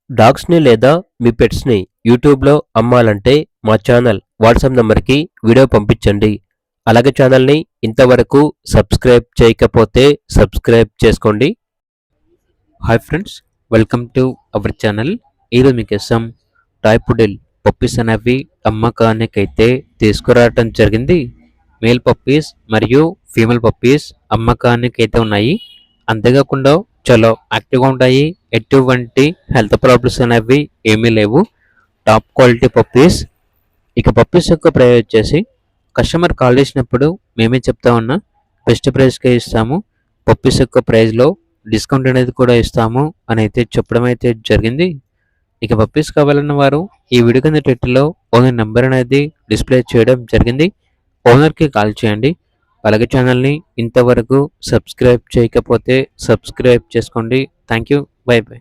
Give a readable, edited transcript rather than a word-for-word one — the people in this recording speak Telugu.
డాగ్స్‌ని లేదా మీ పెట్స్‌ని యూట్యూబ్‌లో అమ్మాలంటే మా ఛానల్ వాట్సాప్ నంబర్‌కి వీడియో పంపించండి. అలాగే ఛానల్‌ని ఇంతవరకు సబ్స్క్రైబ్ చేయకపోతే సబ్స్క్రైబ్ చేసుకోండి. Hi friends, welcome to our channel. ఈరోజు మీకోసం టాయ్ పుడెల్ పప్పీస్ అనేవి అమ్మకానికైతే తీసుకురావటం జరిగింది. మేల్ పప్పీస్ మరియు ఫీమేల్ పప్పీస్ అమ్మకానికైతే ఉన్నాయి. అంతేకాకుండా చాలా యాక్టివ్గా ఉంటాయి. ఎటువంటి హెల్త్ ప్రాబ్లమ్స్ అనేవి ఏమీ లేవు. Top quality puppies. ఇక పప్పీస్ యొక్క ప్రైస్ వచ్చేసి కస్టమర్ కాల్ చేసినప్పుడు మేమే చెప్తా ఉన్నా బెస్ట్ ప్రైస్కే ఇస్తాము. పప్పీస్ యొక్క ప్రైస్లో డిస్కౌంట్ అనేది కూడా ఇస్తాము అని అయితే చెప్పడం అయితే జరిగింది. ఇక పప్పీస్ కావాలన్న వారు ఈ వీడియో కింద టైటిల్లో ఓనర్ నెంబర్ అనేది డిస్ప్లే చేయడం జరిగింది. ఓనర్కి కాల్ చేయండి. అలాగే ఛానల్ని ఇంతవరకు సబ్స్క్రైబ్ చేయకపోతే సబ్స్క్రైబ్ చేసుకోండి. Thank you. By by.